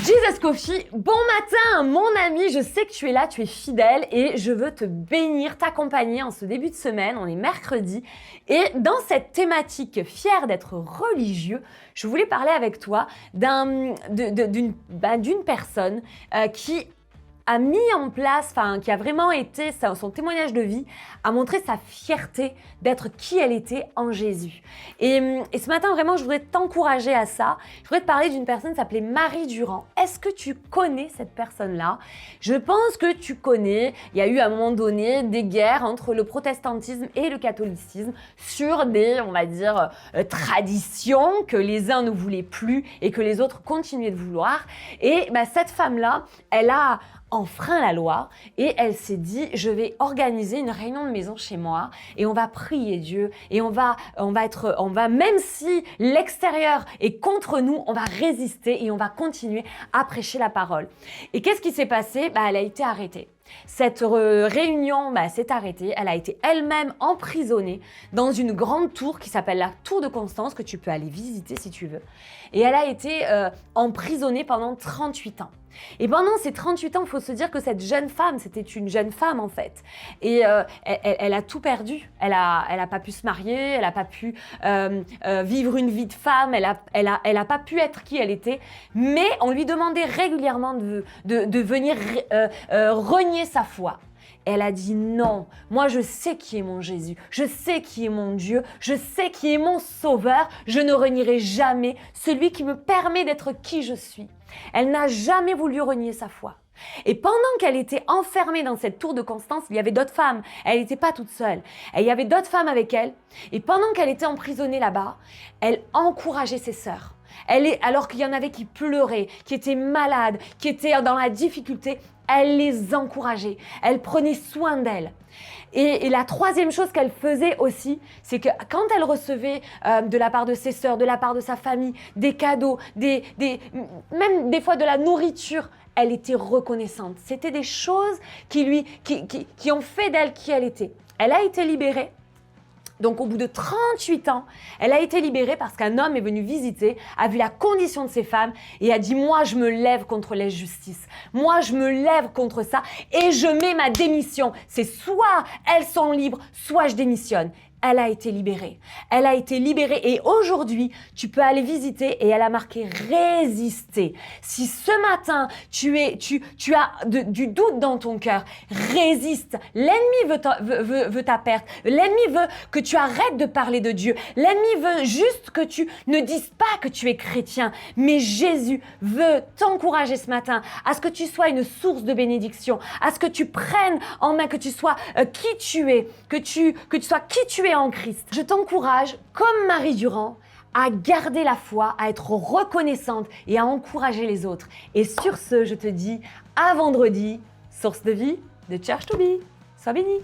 Jesus Coffee, bon matin mon ami, je sais que tu es là, tu es fidèle et je veux te bénir, t'accompagner en ce début de semaine, on est mercredi et dans cette thématique fière d'être religieux, je voulais parler avec toi d'une personne qui a mis en place, qui a vraiment été, son témoignage de vie, a montré sa fierté d'être qui elle était en Jésus. Et ce matin, vraiment, je voudrais t'encourager à ça. Je voudrais te parler d'une personne qui s'appelait Marie Durand. Est-ce que tu connais cette personne-là? Je pense que tu connais. Il y a eu à un moment donné des guerres entre le protestantisme et le catholicisme sur des, on va dire, traditions que les uns ne voulaient plus et que les autres continuaient de vouloir. Et cette femme-là, elle a enfreint la loi et elle s'est dit je vais organiser une réunion de maison chez moi et on va prier Dieu et on va même si l'extérieur est contre nous, on va résister et on va continuer à prêcher la parole. Et qu'est-ce qui s'est passé? Elle a été arrêtée. Cette réunion s'est arrêtée, elle a été elle-même emprisonnée dans une grande tour qui s'appelle la tour de Constance, que tu peux aller visiter si tu veux. Et elle a été emprisonnée pendant 38 ans. Et pendant ces 38 ans, il faut se dire que cette jeune femme, c'était une jeune femme en fait. Et elle a tout perdu. Elle a pas pu se marier, elle a pas pu vivre une vie de femme, elle a pas pu être qui elle était. Mais on lui demandait régulièrement de venir renier sa foi. Elle a dit non, moi je sais qui est mon Jésus, je sais qui est mon Dieu, je sais qui est mon Sauveur, je ne renierai jamais celui qui me permet d'être qui je suis. Elle n'a jamais voulu renier sa foi. Et pendant qu'elle était enfermée dans cette tour de Constance, il y avait d'autres femmes, elle n'était pas toute seule. Et il y avait d'autres femmes avec elle. Et pendant qu'elle était emprisonnée là-bas, elle encourageait ses sœurs. Alors qu'il y en avait qui pleuraient, qui étaient malades, qui étaient dans la difficulté, elle les encourageait, elle prenait soin d'elles. Et la troisième chose qu'elle faisait aussi, c'est que quand elle recevait de la part de ses sœurs, de la part de sa famille, des cadeaux, même des fois de la nourriture, elle était reconnaissante. C'était des choses qui ont fait d'elle qui elle était. Elle a été libérée. Donc au bout de 38 ans, elle a été libérée parce qu'un homme est venu visiter, a vu la condition de ces femmes et a dit « Moi, je me lève contre l'injustice. Moi, je me lève contre ça et je mets ma démission. C'est soit elles sont libres, soit je démissionne. » Elle a été libérée. Elle a été libérée et aujourd'hui, tu peux aller visiter et elle a marqué résister. Si ce matin, tu as du doute dans ton cœur, résiste. L'ennemi veut ta perte. L'ennemi veut que tu arrêtes de parler de Dieu. L'ennemi veut juste que tu ne dises pas que tu es chrétien. Mais Jésus veut t'encourager ce matin à ce que tu sois une source de bénédiction, à ce que tu prennes en main, que tu sois qui tu es, que tu sois qui tu es en Christ. Je t'encourage, comme Marie Durand, à garder la foi, à être reconnaissante et à encourager les autres. Et sur ce, je te dis à vendredi, source de vie de Church to Be. Sois béni.